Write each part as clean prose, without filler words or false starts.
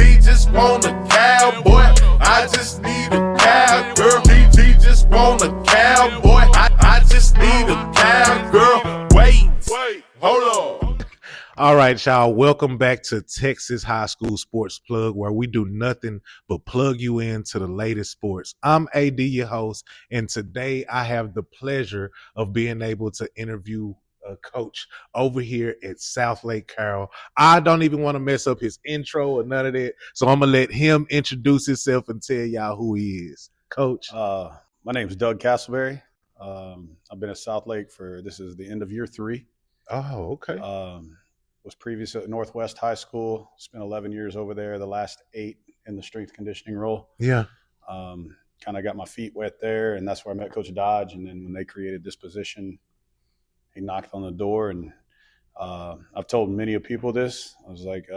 DG just want a cowboy. I just need a cowgirl. DG just want a cowboy. I just need a cowgirl. Wait, hold on. All right, y'all. Welcome back to Texas High School Sports Plug, where we do nothing but plug you into the latest sports. I'm AD, your host, and today I have the pleasure of being able to interview a coach over here at Southlake Carroll. I don't even want to mess up his intro or none of that, so I'm going to let him introduce himself and tell y'all who he is. Coach? My name is Doug Castleberry. I've been at Southlake this is the end of year 3. Oh, okay. Was previous at Northwest High School, spent 11 years over there, the last 8 in the strength conditioning role. Yeah. Kind of got my feet wet there, and that's where I met Coach Dodge. And then when they created this position, he knocked on the door, and I've told many of people this. I was like,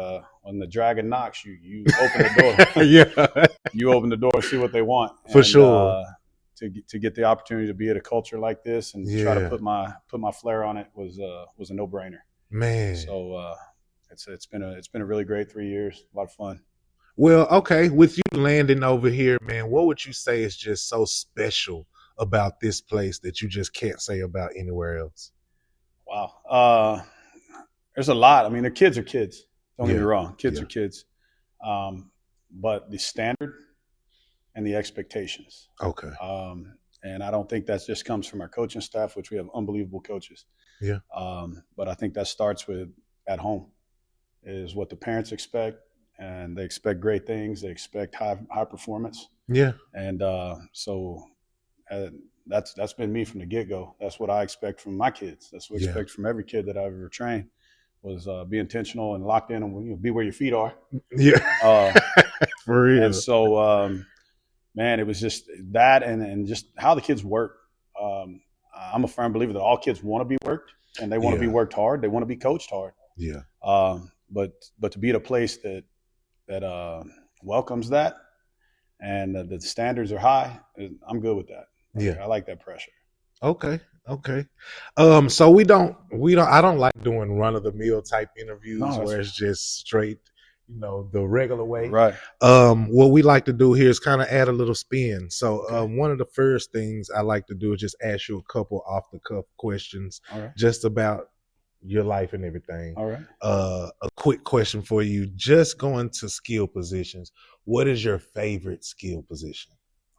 when the dragon knocks, you open the door. Yeah. You open the door and see what they want. For sure. To get the opportunity to be at a culture like this and try to put my flair on it was a no-brainer. Man. So it's been a really great 3 years. A lot of fun. Well, okay. With you landing over here, man, what would you say is just so special about this place that you just can't say about anywhere else? Wow. There's a lot. I mean, the kids are kids. Don't get me wrong. Kids are kids. But the standard and the expectations. Okay. And I don't think that just comes from our coaching staff, which we have unbelievable coaches. Yeah. But I think that starts with at home is what the parents expect, and they expect great things. They expect high performance. Yeah. And that's been me from the get-go. That's what I expect from my kids. That's what I expect from every kid that I've ever trained was be intentional and locked in and be where your feet are. Yeah. For real. And so, man, it was just that and just how the kids work. I'm a firm believer that all kids want to be worked, and they want to be worked hard. They want to be coached hard. Yeah. But to be at a place that welcomes that and the standards are high, I'm good with that. Yeah. I like that pressure. Okay. So I don't like doing run of the mill type interviews where it's just straight, the regular way. Right. What we like to do here is kind of add a little spin. So one of the first things I like to do is just ask you a couple off the cuff questions just about your life and everything. All right. A quick question for you, just going to skill positions. What is your favorite skill position?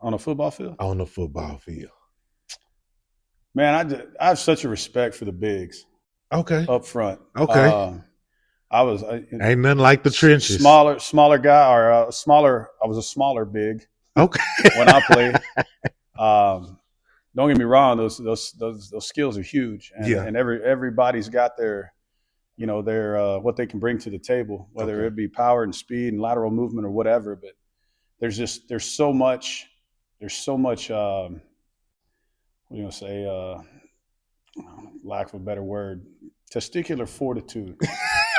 On a football field? On the football field. Man, I have such a respect for the bigs. Okay. Up front. Okay. Ain't nothing like the trenches. Smaller guy or I was a smaller big. Okay. When I played. Don't get me wrong, those skills are huge. And everybody's got their what they can bring to the table, whether it be power and speed and lateral movement or whatever. But there's so much lack of a better word, testicular fortitude.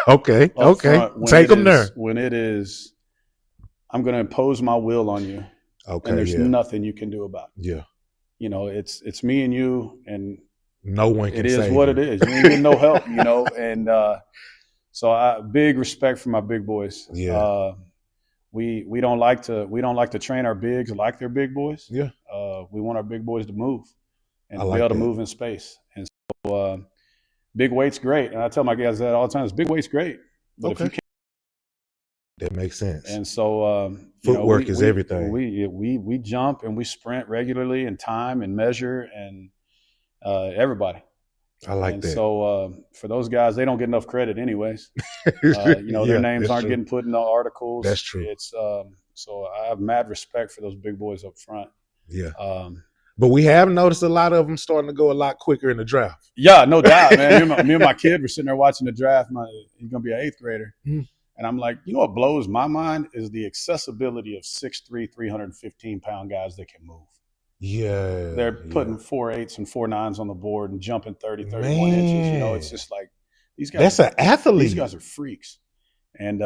Okay. Take them there. When it is, I'm going to impose my will on you. Okay. And there's nothing you can do about it. Yeah. It's me and you, and no one can it is save what you. it is. You ain't getting no help, and so big respect for my big boys. Yeah. We don't like to train our bigs like they're big boys. Yeah. We want our big boys to move and be able to move in space. And so big weight's great. And I tell my guys that all the time. Big weight's great. But if you can't, that makes sense. And so footwork is everything. We jump and we sprint regularly and time and measure and everybody. I like that. So for those guys, they don't get enough credit anyways. Their names aren't getting put in the articles. That's true. It's so I have mad respect for those big boys up front. Yeah. But we have noticed a lot of them starting to go a lot quicker in the draft. Yeah, no doubt, man. Me and my kid were sitting there watching the draft. He's going to be an 8th grader. Mm. And I'm like, what blows my mind is the accessibility of 6'3", 315-pound guys that can move. Yeah. They're putting 4.8s and 4.9s on the board and jumping 30, 31 inches. It's just like these guys. That's an athlete. These guys are freaks. And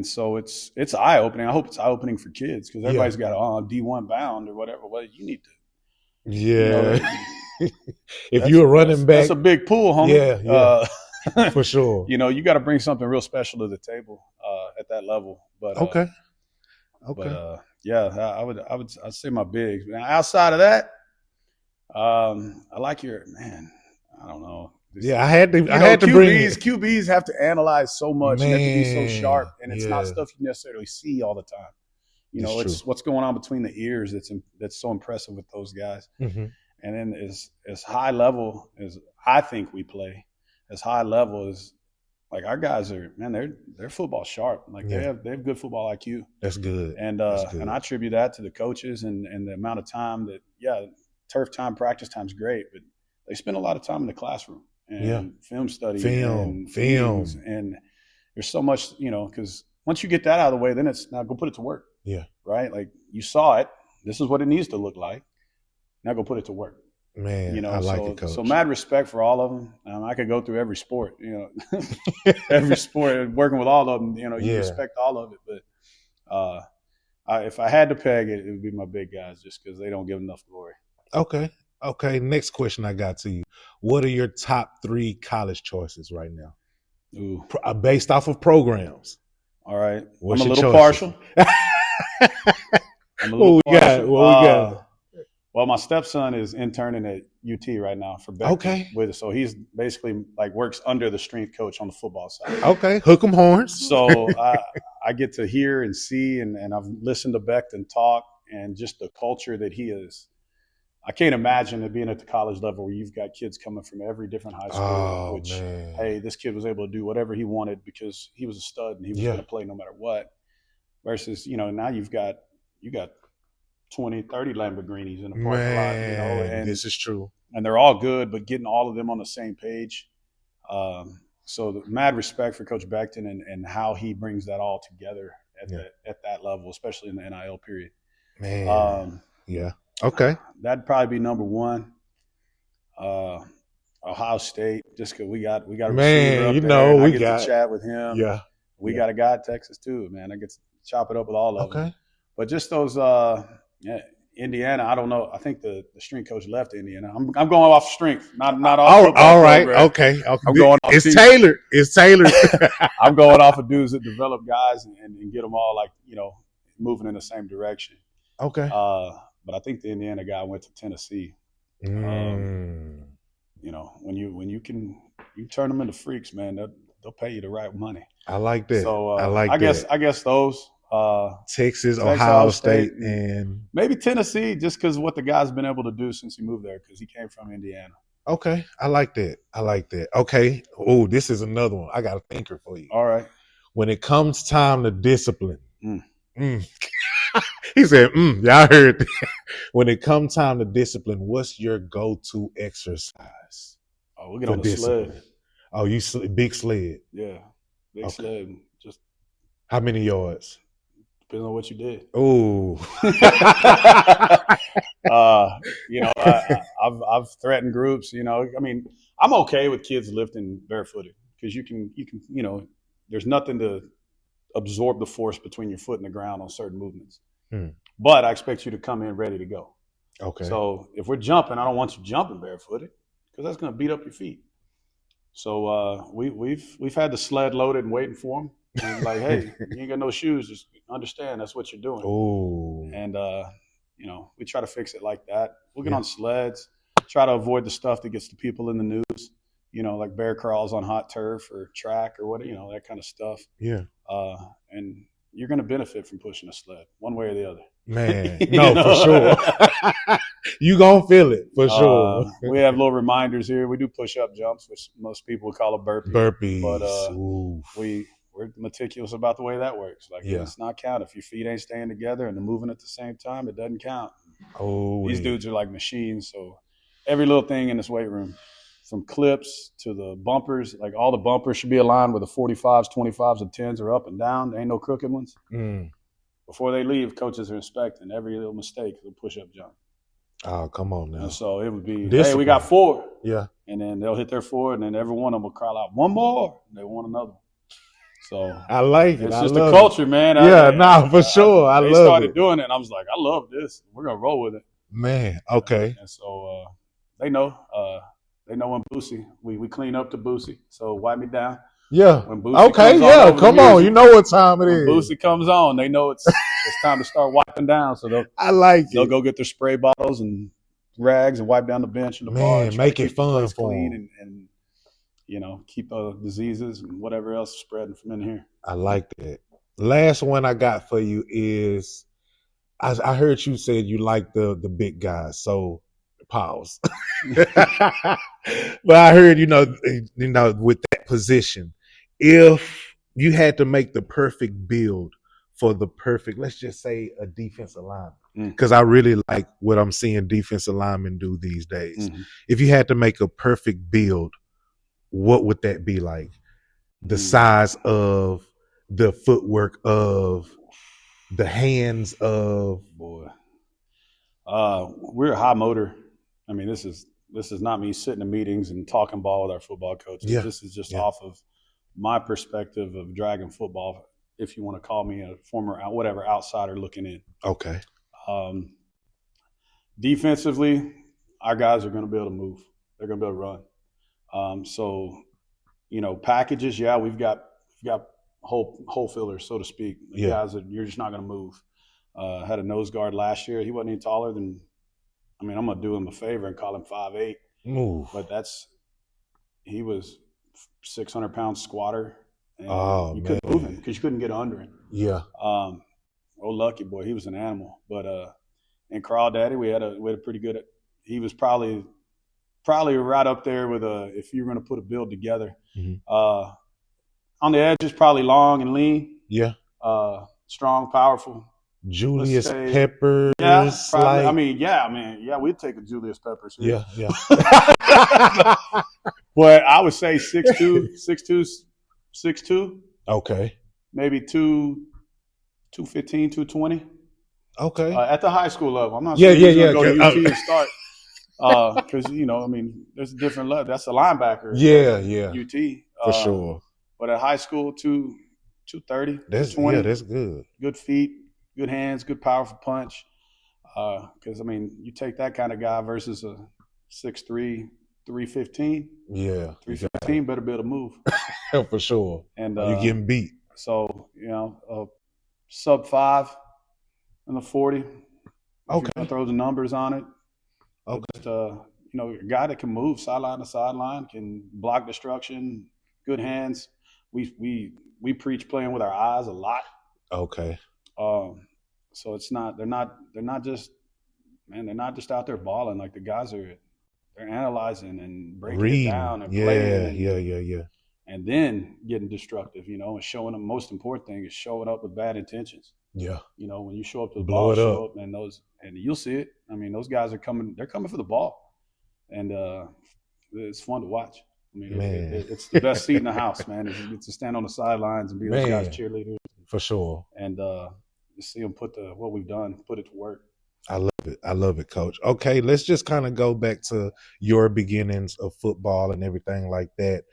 so it's eye-opening. I hope it's eye-opening for kids because everybody's got D1 bound or whatever. Well, you need to. Yeah. If you're a running back. That's a big pool, homie. Yeah. For sure. You got to bring something real special to the table. at that level. But Okay. Yeah, I'd say my bigs. Now, outside of that, I like your man. I don't know. Yeah, I had to bring it. QBs have to analyze so much and have to be so sharp, and it's not yeah. stuff you necessarily see all the time. You know, It's it's what's going on between the ears that's so impressive with those guys. Mm-hmm. And then as high level as I think we play, as high level as like our guys are, man, they're football sharp. Like they have good football IQ. That's good. And and I attribute that to the coaches and the amount of time that turf time, practice time is great, but they spend a lot of time in the classroom and film study, and meetings, and there's so much, you know, because once you get that out of the way, then it's now go put it to work. Yeah. Right. Like you saw it. This is what it needs to look like. Now go put it to work. Man, you know, I like it, Coach. So mad respect for all of them. I could go through every sport, you know, every sport, working with all of them. You know, you respect all of it. But if I had to peg it, it would be my big guys, just because they don't give enough glory. Okay. Next question I got to you: what are your top 3 college choices right now? Ooh, based off of programs. All right, What's I'm a your little partial. What we got? Well, my stepson is interning at UT right now for Beck. Okay. So he's basically like works under the strength coach on the football side. Okay, hook 'em horns. So I get to hear and see, and I've listened to Beckton talk, and just the culture that he is. I can't imagine it being at the college level where you've got kids coming from every different high school. Hey, this kid was able to do whatever he wanted because he was a stud and he was going to play no matter what. Versus, you know, now you got 20, 30 Lamborghinis in the parking lot, you know, and this is true. And they're all good, but getting all of them on the same page. So the mad respect for Coach Beckton and how he brings that all together at that level, especially in the NIL period. Man, okay. That'd probably be number 1. Ohio State, just because we got a receiver up there, we get to chat with him. Yeah, we got a guy at Texas too, man. I get to chop it up with all of them. But just those, Indiana. I don't know. I think the strength coach left Indiana. I'm going off strength, not off. All right, program. Okay. I'm going off. It's tailored. I'm going off of dudes that develop guys and get them all, like, you know, moving in the same direction. Okay. But I think the Indiana guy went to Tennessee. You know, when you turn them into freaks, man, they'll pay you the right money. I like that. So I guess those. Texas, Ohio State, and maybe Tennessee, just because of what the guy's been able to do since he moved there, because he came from Indiana. Okay, I like that. Okay. Oh, this is another one. I got a thinker for you. All right. When it comes time to discipline, he said, y'all heard that. When it comes time to discipline, what's your go-to exercise? Oh, we'll get on the sled. Oh, big sled. Yeah, big sled. Just how many yards? Depends on what you did. Oh, you know, I've threatened groups. You know, I mean, I'm okay with kids lifting barefooted because you can, you know, there's nothing to absorb the force between your foot and the ground on certain movements. But I expect you to come in ready to go. Okay. So if we're jumping, I don't want you jumping barefooted because that's going to beat up your feet. So we've had the sled loaded and waiting for them. And like, hey, you ain't got no shoes. Just understand that's what you're doing. Oh. And you know, we try to fix it like that. We'll get on sleds. Try to avoid the stuff that gets the people in the news. You know, like bear crawls on hot turf or track or what, you know, that kind of stuff. Yeah. And you're going to benefit from pushing a sled one way or the other. Man, no, for sure. You going to feel it for sure. We have little reminders here. We do push-up jumps, which most people would call a burpee. Burpees. But we're meticulous about the way that works. Like, it's not count. If your feet ain't staying together and they're moving at the same time, it doesn't count. These dudes are like machines. So every little thing in this weight room, from clips to the bumpers, like all the bumpers should be aligned with the 45s, 25s, and 10s are up and down. There ain't no crooked ones. Before they leave, coaches are inspecting every little mistake of the push-up jump. Oh, come on now. And so it would be, hey, we got 4. Yeah. And then they'll hit their 4, and then every one of them will call out, one more. They want another one. So I like it. It's just the culture, man. For sure. I love it. They started doing it, and I was like, I love this. We're going to roll with it. Man, okay. And so they know when Boosie, we clean up to Boosie. So wipe me down. Yeah. When Boosie Okay. comes Yeah. over the Come on. music, You know what time it when is. Boosie comes on, they know it's time to start wiping down. So I like they'll it. go get their spray bottles and rags and wipe down the bench and the bar and Man, try make to it keep the fun place for clean 'em. and keep diseases and whatever else spreading from in here. I like that. Last one I got for you is I heard you said you like the big guys, so pause. But I heard with that position, if you had to make the perfect build for the perfect, let's just say a defensive lineman, because I really like what I'm seeing defensive linemen do these days. Mm-hmm. If you had to make a perfect build, what would that be like? The size of the footwork of the hands of Boy, we're high motor. I mean, this is not me sitting in meetings and talking ball with our football coaches. Yeah. This is just off of my perspective of Dragon football, if you want to call me a former outsider looking in. Okay. Defensively, our guys are going to be able to move. They're going to be able to run. So, packages, we've got hole fillers, so to speak. Guys that you're just not going to move. Had a nose guard last year. He wasn't any taller than, I'm going to do him a favor and call him 5'8". Move. But he was 600-pound squatter. And you couldn't move him because you couldn't get under him. Yeah. Lucky boy, he was an animal. But in Crawdaddy, we had a pretty good. He was probably right up there with if you were going to put a build together. Mm-hmm. On the edges, probably long and lean. Yeah. Strong, powerful. Julius Peppers. Yeah, probably. We'd take a Julius Peppers. Here. Yeah. But I would say 6'2". Okay. Maybe 215, 220. Okay. At the high school level. I'm not saying he's going to go to UT and start. Because, there's a different level. That's a linebacker. Yeah. UT. For sure. But at high school, 230, that's 220. Yeah, that's good. Good feet, good hands, good powerful punch. Because, you take that kind of guy versus a 6'3", 315. Yeah. 315 better be able to move. For sure. And you're getting beat. So, sub 5 in the 40. Okay. Throw the numbers on it. Okay. Just, a guy that can move sideline to sideline, can block destruction, good hands. We preach playing with our eyes a lot. Okay. So it's not they're not just out there balling. Like the guys they're analyzing and breaking it down and playing. Yeah. And then getting destructive, and showing them. Most important thing is showing up with bad intentions. Yeah. When you show up to the ball, show up, and you'll see it. Those guys are coming. They're coming for the ball, and it's fun to watch. It's the best seat in the house, man. Is you get to stand on the sidelines and be those guys' cheerleaders. For sure. And see them put what we've done, put it to work. I love it, Coach. Okay, let's just kind of go back to your beginnings of football and everything like that.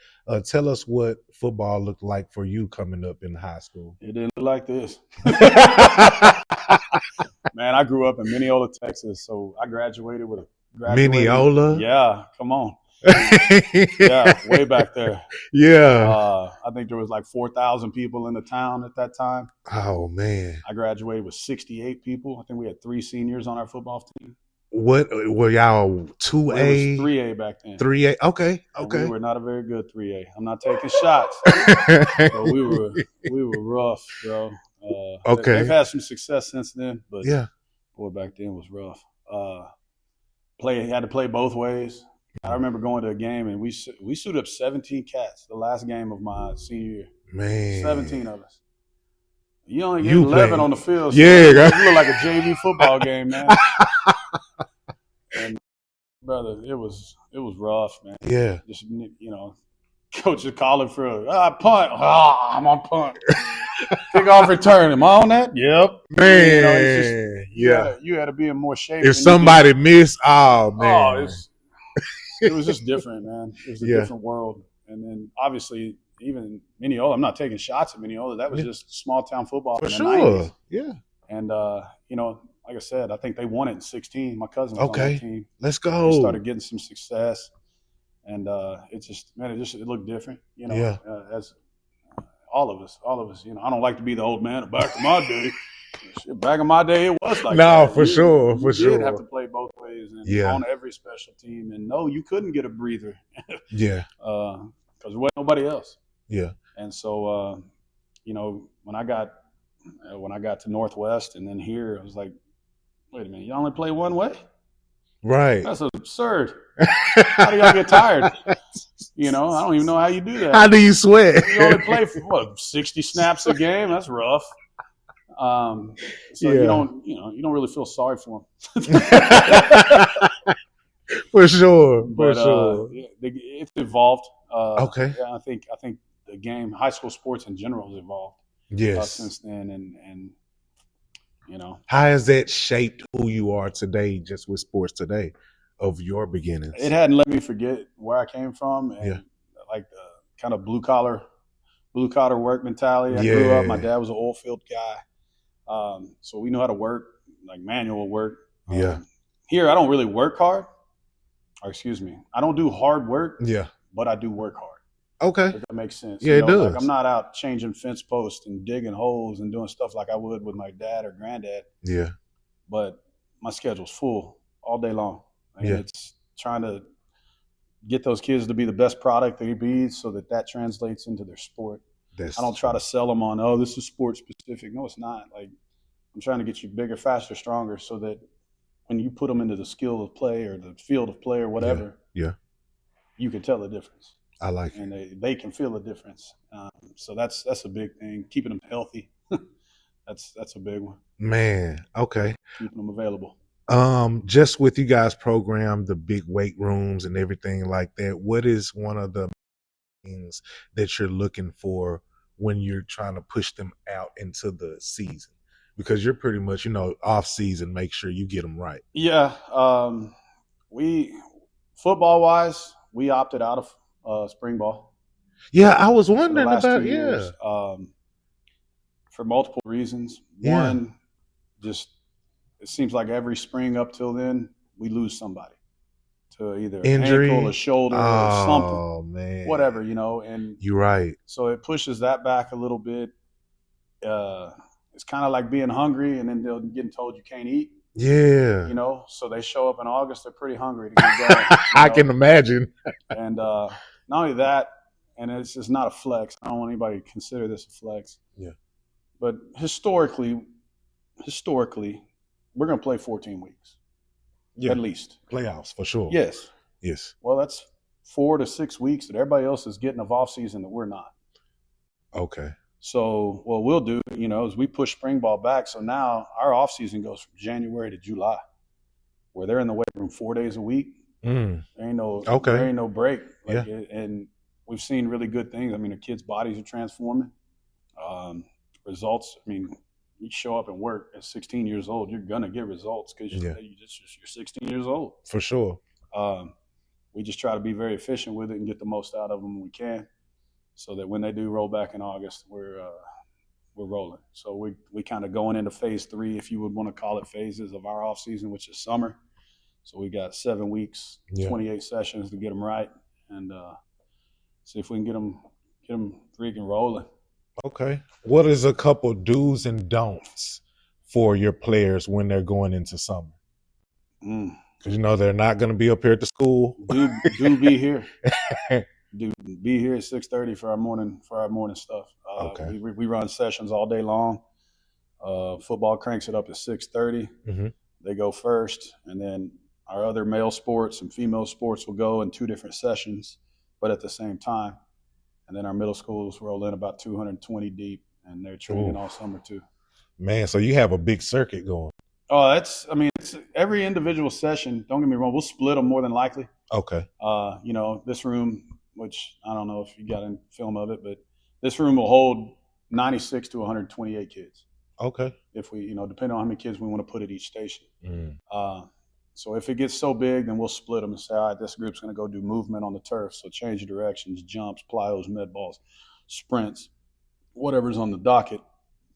Tell us what football looked like for you coming up in high school. It didn't look like this. Man, I grew up in Mineola, Texas, so I graduated with a Mineola? Yeah, come on. Yeah, way back there. Yeah. I think there was like 4,000 people in the town at that time. Oh, man. I graduated with 68 people. I think we had 3 seniors on our football team. What were y'all 2A? It was 3A back then. 3A. Okay. We were not a very good 3A. I'm not taking shots, but we were rough, bro. Okay. They've had some success since then, but boy, back then was rough. Had to play both ways. I remember going to a game and we suited up 17 cats the last game of my senior year. Man, 17 of us. You only get 11 on the field. So it looked like a JV football game, man. And brother, it was rough, man. Yeah. Just coach is calling for a punt. I'm on punt. Kickoff return. Am I on that? Yep. Man. You had to be in more shape. If somebody missed, man. It was just different, man. It was a different world. And then obviously even Mineola, I'm not taking shots at Mineola. That was just small town football in the 90s. Yeah. And like I said, I think they won it in 16. My cousin was on that team. Let's go. They started getting some success. And it looked different, all of us. You know, I don't like to be the old man. Back in my day, shit, back in my day, it was like No, that. for sure, You for did have sure. to play both ways and Yeah. on every special team. And no, you couldn't get a breather Yeah, because there wasn't nobody else. yeah, And so, you know, when I got to Northwest and then here, I was like, wait a minute, you only play one way? right. That's absurd. How do y'all get tired? You know, I don't even know how you do that. How do you sweat? You only play for what, 60 snaps a game? That's rough. So Yeah. you don't really feel sorry for them. For sure, for But sure. it's evolved. Okay. Yeah, I think the game, high school sports in general, has evolved Yes. since then, and you know, How has that shaped who you are today, just with sports today, of your beginnings? it hadn't let me forget where I came from and Yeah. like the kind of blue collar work mentality. I grew up. My Yeah. dad was an oil field guy, so we knew how to work, like manual work. Yeah. Here, I don't really work hard. Or excuse me, I don't do hard work, Yeah. but I do work hard. Okay. If that makes sense. Yeah, it does. Like I'm not out changing fence posts and digging holes and doing stuff like I would with my dad or granddad. Yeah. But my schedule's full all day long. And Yeah. it's trying to get those kids to be the best product they be so that translates into their sport. I don't try to sell them on, oh, this is sport specific. No, it's not. Like, I'm trying to get you bigger, faster, stronger so that when you put them into the skill of play or the field of play or whatever, Yeah. you can tell the difference. I like it. And they can feel the difference. So that's a big thing. Keeping them healthy, that's a big one. Man, okay. Keeping them available. Just with you guys program, the big weight rooms and everything like that, what is one of the things that you're looking for when you're trying to push them out into the season? Because you're pretty much, off season, make sure you get them right. Yeah. We football wise, we opted out of spring ball. Yeah, I was For the wondering last about 2 years, for multiple reasons. Yeah. One, just it seems like every spring up till then, we lose somebody to either Injury. an ankle, a shoulder, or something, Oh man, whatever, and you're right. so it pushes that back a little bit. It's kind of like being hungry and then they're getting told you can't eat. Yeah, So they show up in August, they're pretty hungry to get going. I can imagine. And not only that, and it's just not a flex. I don't want anybody to consider this a flex. Yeah. But historically, we're going to play 14 weeks. Yeah, At least. playoffs for sure. Yes. Yes. Well, that's 4 to 6 weeks that everybody else is getting of off season that we're not. Okay. So what we'll do, is we push spring ball back. So now our off season goes from January to July, where they're in the weight room 4 days a week. Mm. There ain't no break. And we've seen really good things. I mean, the kids' bodies are transforming. Results. I mean, you show up and work at 16 years old, you're gonna get results because you're 16 years old. For sure. We just try to be very efficient with it and get the most out of them when we can, so that when they do roll back in August, we're rolling. So we kind of going into phase 3, if you would want to call it phases of our off season, which is summer. So we got 7 weeks, 28 sessions to get them right, and see if we can get them freaking rolling. Okay. What is a couple do's and don'ts for your players when they're going into summer? Because they're not going to be up here at the school. Do be here. Do be here at 6:30 for our morning stuff. Okay. We run sessions all day long. Football cranks it up at 6:30. Mm-hmm. They go first, and then our other male sports and female sports will go in 2 different sessions, but at the same time. And then our middle schools roll in about 220 deep, and they're training all summer too. Man, so you have a big circuit going. Oh, it's every individual session. Don't get me wrong, we'll split them more than likely. Okay. This room, which I don't know if you got in film of it, but this room will hold 96 to 128 kids. Okay. If we, depending on how many kids we want to put at each station. Mm. So if it gets so big, then we'll split them and say, all right, this group's going to go do movement on the turf. So change of directions, jumps, plyos, med balls, sprints, whatever's on the docket,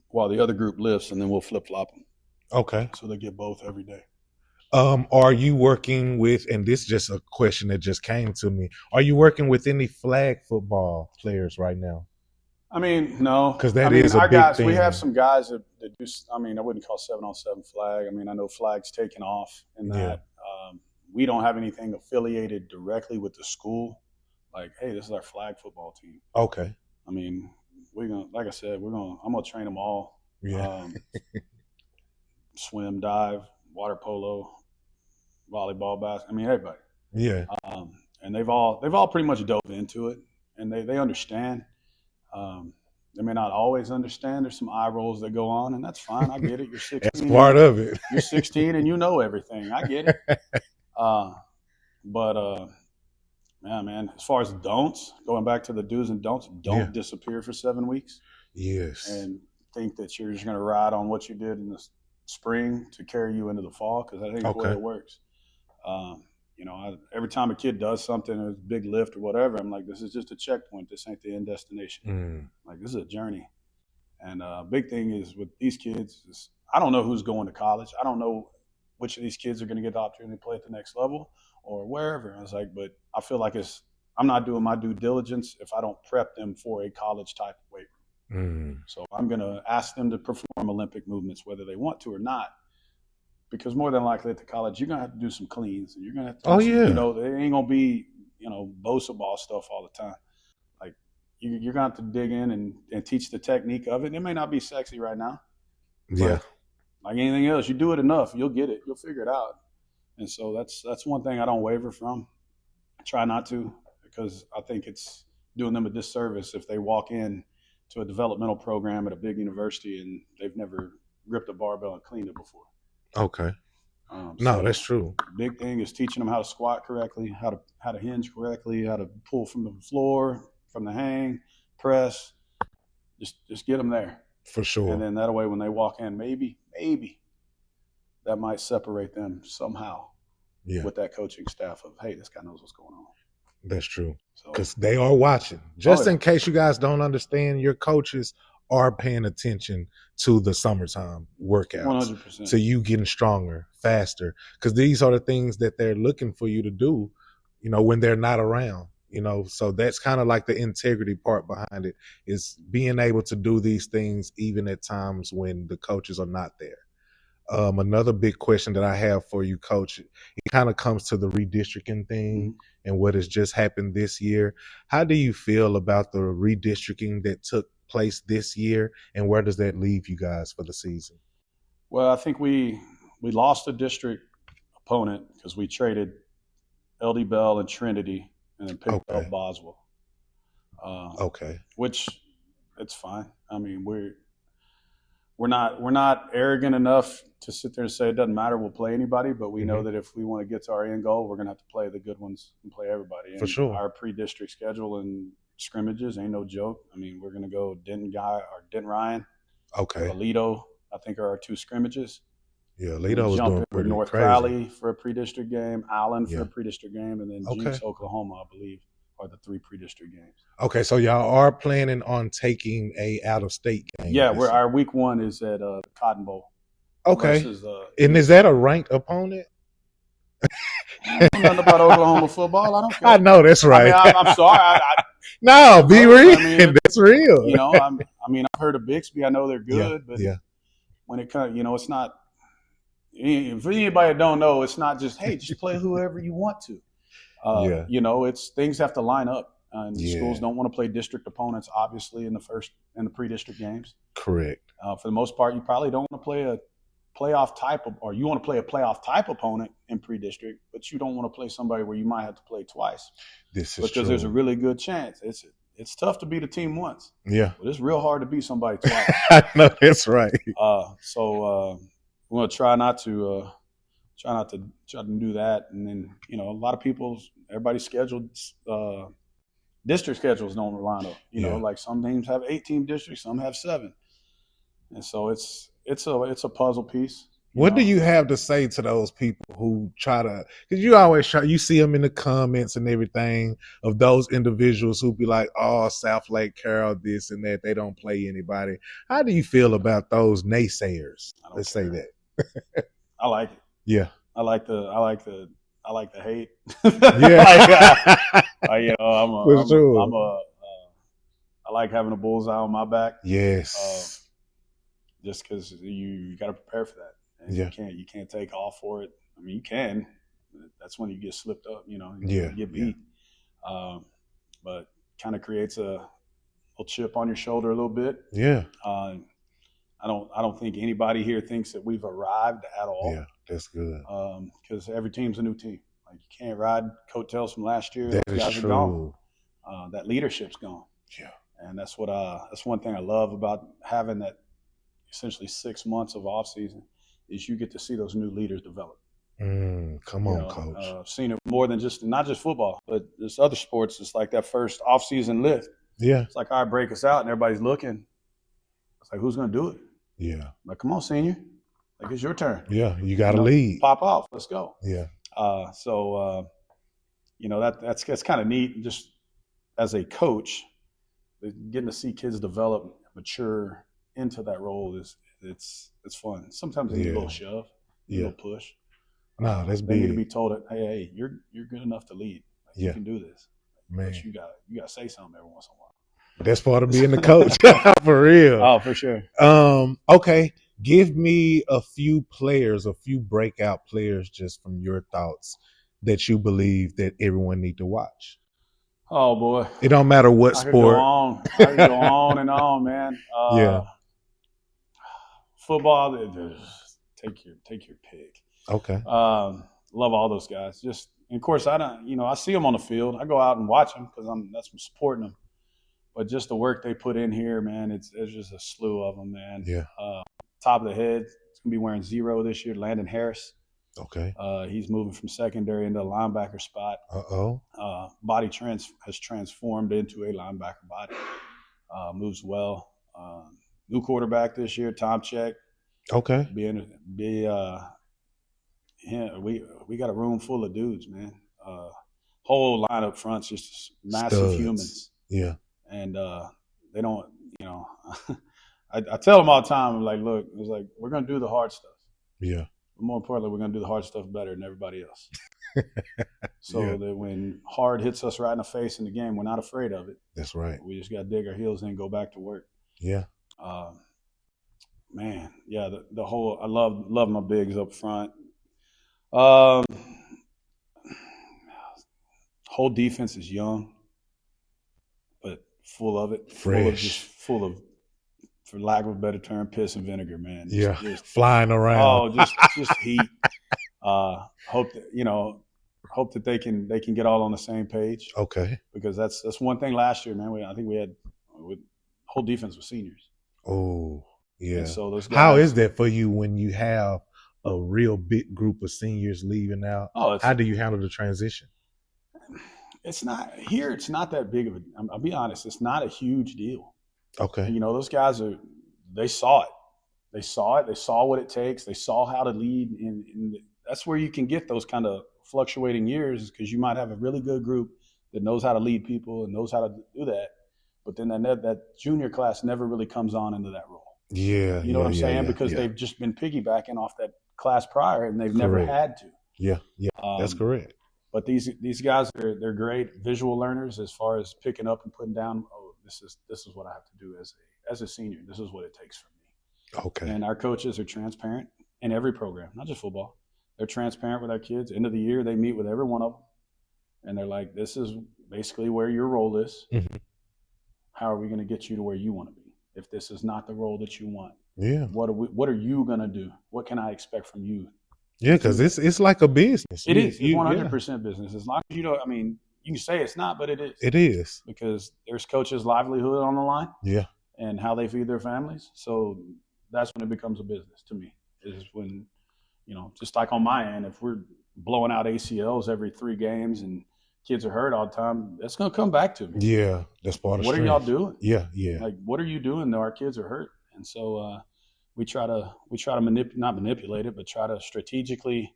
while the other group lifts, and then we'll flip-flop them. Okay. So they get both every day. Are you working with, and this is just a question that just came to me, are you working with any flag football players right now? I mean, no. Because that is a our big guys, thing. we have some guys that do. I mean, I wouldn't call 7-on-7 flag. I mean, I know flag's taken off in that. We don't have anything affiliated directly with the school. Like, hey, this is our flag football team. Okay. I mean, we're gonna, like I said, I'm gonna train them all. Yeah. Swim, dive, water polo, volleyball, basketball. I mean, everybody. Yeah. And they've all pretty much dove into it, and they understand. They may not always understand. There's some eye rolls that go on, and that's fine. I get it. You're 16. That's part of it. You're 16 and you know everything. I get it. Man, as far as don'ts, going back to the do's and don'ts, don't disappear for 7 weeks. Yes. And think that you're just going to ride on what you did in the spring to carry you into the fall, because I think that's the way it works. Every time a kid does something, a big lift or whatever, I'm like, this is just a checkpoint. This ain't the end destination. Like, this is a journey. And big thing is with these kids is I don't know who's going to college. I don't know which of these kids are going to get the opportunity to play at the next level or wherever. And I was like, but I feel like I'm not doing my due diligence if I don't prep them for a college type of weight room. So I'm going to ask them to perform Olympic movements, whether they want to or not. Because more than likely at the college, you're going to have to do some cleans. And you're going to have to there ain't going to be, Bosa ball stuff all the time. Like, you're going to have to dig in and teach the technique of it. And it may not be sexy right now. Yeah. Like anything else, you do it enough, you'll get it. You'll figure it out. And so that's one thing I don't waver from. I try not to, because I think it's doing them a disservice if they walk in to a developmental program at a big university and they've never gripped a barbell and cleaned it before. Okay. No, that's true. Big thing is teaching them how to squat correctly, how to hinge correctly, how to pull from the floor, from the hang, press. Just get them there. For sure. And then that way when they walk in, maybe that might separate them somehow with that coaching staff of, hey, this guy knows what's going on. That's true. Because they are watching. Just in case you guys don't understand, your coaches are paying attention to the summertime workouts. 100%. To you getting stronger, faster. Because these are the things that they're looking for you to do, when they're not around. So that's kind of like the integrity part behind it, is being able to do these things even at times when the coaches are not there. Another big question that I have for you, Coach, it kind of comes to the redistricting thing and what has just happened this year. How do you feel about the redistricting that took place this year, and where does that leave you guys for the season? Well, I think we lost a district opponent because we traded LD Bell and Trinity and then picked up Boswell. Which it's fine. I mean, we're not arrogant enough to sit there and say it doesn't matter, we'll play anybody, but we know that if we want to get to our end goal, we're going to have to play the good ones and play everybody. And for sure. Our pre-district schedule and scrimmages ain't no joke. I mean, we're going to go Denton Ryan, Alito, I think are our two scrimmages. Yeah, Alito was doing pretty North crazy. Crowley for a pre-district game, Allen for a pre-district game, and then Jenks, Oklahoma, I believe, are the three pre-district games. Okay, so y'all are planning on taking a out-of-state game? Yeah, our week one is at Cotton Bowl. Okay, and is that a ranked opponent? I don't know nothing about Oklahoma football. I don't care. I know, that's right. I mean, I'm sorry. No, be real. That's real. I've heard of Bixby. I know they're good, but when it comes, it's not. For anybody that don't know, it's not just, hey, just play whoever you want to. It's things have to line up, and schools don't want to play district opponents, obviously, in the pre-district games. Correct. For the most part, you probably don't want to play a playoff type or you want to play a playoff type opponent in pre-district, but you don't want to play somebody where you might have to play twice. This is because there's a really good chance. It's tough to beat a team once. Yeah, but it's real hard to beat somebody twice. I know, that's right. So we're gonna try not to do that, and then a lot of everybody's scheduled district schedules don't line up. Like some teams have 8-team districts, some have 7, and so it's a puzzle piece. What do you have to say to those people who try to? Because you always you see them in the comments and everything of those individuals who be like, "Oh, Southlake Carroll, this and that. They don't play anybody." How do you feel about those naysayers? Let's say that. I like it. Yeah, I like the hate. Yeah, I like having a bullseye on my back. Yes. Just because you got to prepare for that, and Yeah. you can't take off for it. I mean, you can. That's when you get slipped up. You Yeah, get beat. But kind of creates a little chip on your shoulder a little bit. Yeah. I don't think anybody here thinks that we've arrived at all. Yeah, that's good. Because every team's a new team. Like, you can't ride coattails from last year. That Those is guys true. are gone. That leadership's gone. Yeah. And that's one thing I love about having that essentially 6 months of off season is you get to see those new leaders develop. Come on, Coach. I've seen it more than not just football, but there's other sports. It's like that first off season lift. Yeah. It's like, all right, break us out, and everybody's looking. It's like, who's going to do it? Yeah. Like, come on, senior. Like, it's your turn. Yeah, you got to lead. Pop off. Let's go. Yeah. That's kind of neat. Just as a coach, getting to see kids develop, mature into that role it's fun. Sometimes they need a little shove, a little push. No, that's they big. need to be told that, hey, you're good enough to lead. Like, you can do this. Man. But you got to say something every once in a while. That's part of being the coach. For real. Oh, for sure. Okay. Give me a few breakout players, just from your thoughts, that you believe that everyone need to watch. Oh boy. It don't matter what sport. I could go on and on, man. Football, take your pick. Okay. Love all those guys. Just, and of course, I see them on the field. I go out and watch them because I'm supporting them. But just the work they put in here, man, there's just a slew of them, man. Yeah. Top of the head, it's gonna be wearing 0 this year. Landon Harris. Okay. He's moving from secondary into a linebacker spot. Body has transformed into a linebacker body. Moves well. New quarterback this year, Tom Check. Okay. We got a room full of dudes, man. Whole line up front's just massive humans. Yeah. And they don't, I tell them all the time, I'm like, look, it's like, we're going to do the hard stuff. Yeah. But more importantly, we're going to do the hard stuff better than everybody else. So that when hard hits us right in the face in the game, we're not afraid of it. That's right. We just got to dig our heels in and go back to work. Yeah. Man, yeah, the whole, I love my bigs up front. Whole defense is young, but full of it. Fresh. Full of, for lack of a better term, piss and vinegar, man. Just flying around. Oh, just heat. Hope that they can get all on the same page. Okay. Because that's one thing last year, man. I think we had whole defense was seniors. Oh, yeah. And so those guys, how is that for you when you have a real big group of seniors leaving out? How do you handle the transition? It's not that big of a, I'll be honest, it's not a huge deal. Okay. Those guys they saw it. They saw what it takes. They saw how to lead. And that's where you can get those kind of fluctuating years, because you might have a really good group that knows how to lead people and knows how to do that. But then that junior class never really comes on into that role. Yeah. You know what I'm saying? Because they've just been piggybacking off that class prior, and they've never had to. Yeah. Yeah. That's correct. But these guys they're great visual learners as far as picking up and putting down. Oh, this is what I have to do as a senior. This is what it takes from me. Okay. And our coaches are transparent in every program, not just football. They're transparent with our kids. End of the year, they meet with every one of them, and they're like, "This is basically where your role is. Mm-hmm. How are we going to get you to where you want to be? If this is not the role that you want, what are you going to do? What can I expect from you?" Yeah, because it's like a business. It is. It's 100% business. As long as you don't, you can say it's not, but it is. It is. Because there's coaches' livelihood on the line. Yeah. And how they feed their families. So that's when it becomes a business to me, is when, just like on my end, if we're blowing out ACLs every 3 games and kids are hurt all the time, that's going to come back to me. Yeah, that's part of what strength. Are y'all doing? Yeah, yeah. Like, what are you doing that our kids are hurt? And so we try to not manipulate it, but try to strategically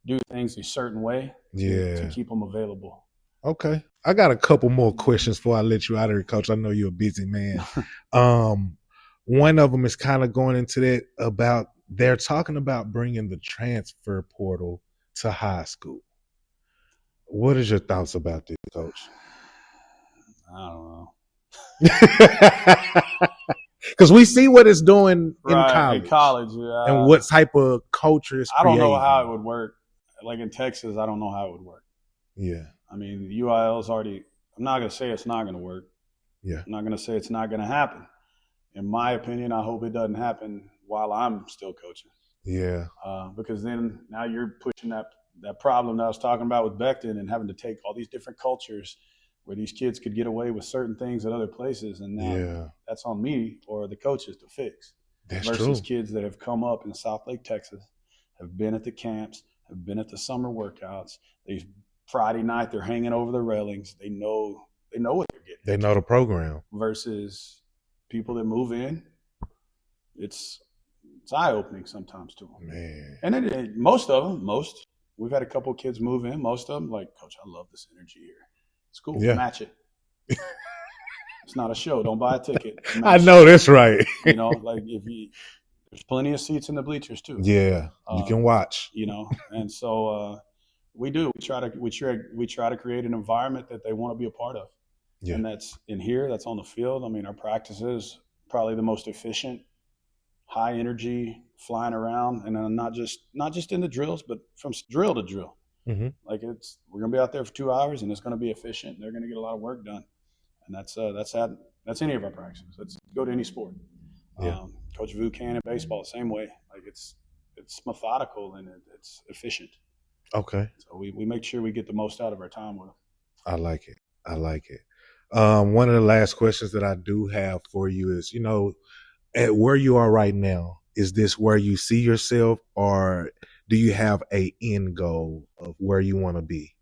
do things a certain way to keep them available. Okay. I got a couple more questions before I let you out of here, Coach. I know you're a busy man. One of them is kind of going into that about, they're talking about bringing the transfer portal to high school. What is your thoughts about this, Coach? I don't know. Because we see what it's doing Right, in college, yeah. and what type of culture it's I don't creating. know how it would work. Like in Texas, I don't know how it would work. Yeah. I mean, UIL's already. I'm not going to say it's not going to work. Yeah. I'm not going to say it's not going to happen. In my opinion, I hope it doesn't happen while I'm still coaching. Yeah. Because then now you're pushing that problem that I was talking about with Becton and having to take all these different cultures where these kids could get away with certain things at other places, and now that's on me or the coaches to fix. That's versus true. Kids that have come up in Southlake, Texas, have been at the camps, have been at the summer workouts. Friday night they're hanging over the railings. They know what they're getting. They know the program. Versus people that move in, it's eye-opening sometimes to them. Man. And most we've had a couple of kids move in. Most of them like, Coach, I love this energy here. It's cool. Yeah. Match it. It's not a show. Don't buy a ticket. I know that's right. You know, like there's plenty of seats in the bleachers too. Yeah, you can watch. You know, and so we do. We try to create an environment that they want to be a part of. Yeah. And that's in here. That's on the field. I mean, our practice is probably the most efficient, high energy, flying around, and not just in the drills, but from drill to drill. Mm-hmm. Like we're gonna be out there for 2 hours, and it's gonna be efficient. And they're gonna get a lot of work done, and that's any of our practices. Let's go to any sport. Yeah. Coach Vu can in baseball the same way. Like it's methodical and it's efficient. Okay. So we make sure we get the most out of our time with them. I like it. One of the last questions that I do have for you is, at where you are right now, is this where you see yourself, or do you have a end goal of where you want to be?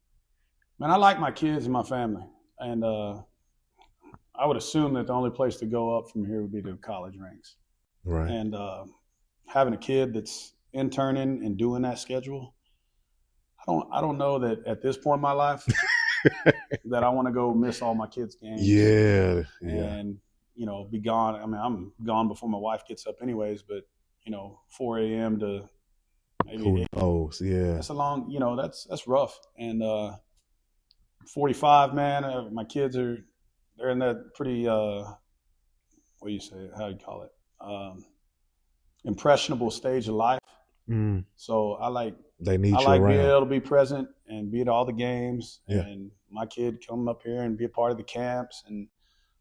Man, I like my kids and my family, and I would assume that the only place to go up from here would be the college ranks. Right. And having a kid that's interning and doing that schedule, I don't know that at this point in my life that I want to go miss all my kids' games. Yeah. And be gone. I mean, I'm gone before my wife gets up anyways, but 4 a.m. to maybe 8. Oh, yeah. That's a long, that's rough. And 45, man, my kids they're in that pretty, what do you say? How do you call it? Impressionable stage of life. Mm. So they need I like being able to be present and be at all the games, and my kid come up here and be a part of the camps and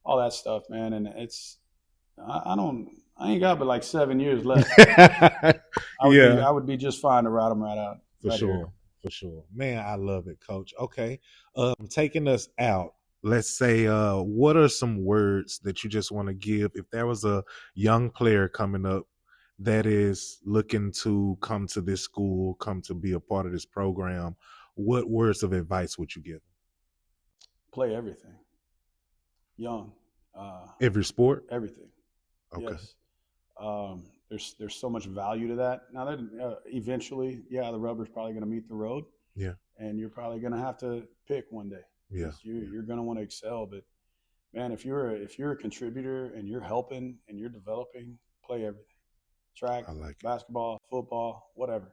all that stuff, man. And I ain't got but like 7 years left. I would be just fine to route them right out. For sure. Man, I love it, Coach. Okay. Taking us out, let's say, what are some words that you just want to give if there was a young player coming up that is looking to come to this school, come to be a part of this program? What words of advice would you give? Play everything. Young. Every sport? Everything. Okay. Yes. There's so much value to that. Now that eventually, the rubber's probably going to meet the road. Yeah. And you're probably going to have to pick one day. Yeah. You're going to want to excel, but man, if you're a contributor and you're helping and you're developing, play everything. Track, basketball, football, whatever.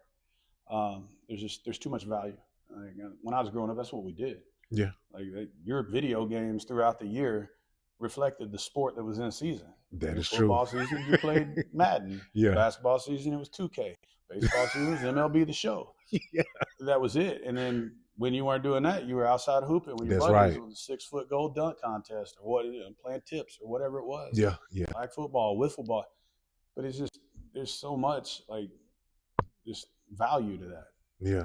There's too much value. When I was growing up, that's what we did. Yeah. Your video games throughout the year reflected the sport that was in season. That is true. Football season, you played Madden. Yeah. Basketball season, it was 2K. Baseball season was MLB The Show. Yeah. That was it. And then when you weren't doing that, you were outside hooping with your buddies on the 6-foot goal dunk contest or playing tips or whatever it was. Yeah. Yeah. Flag football, wiffle ball. But it's just, there's so much just value to that. Yeah.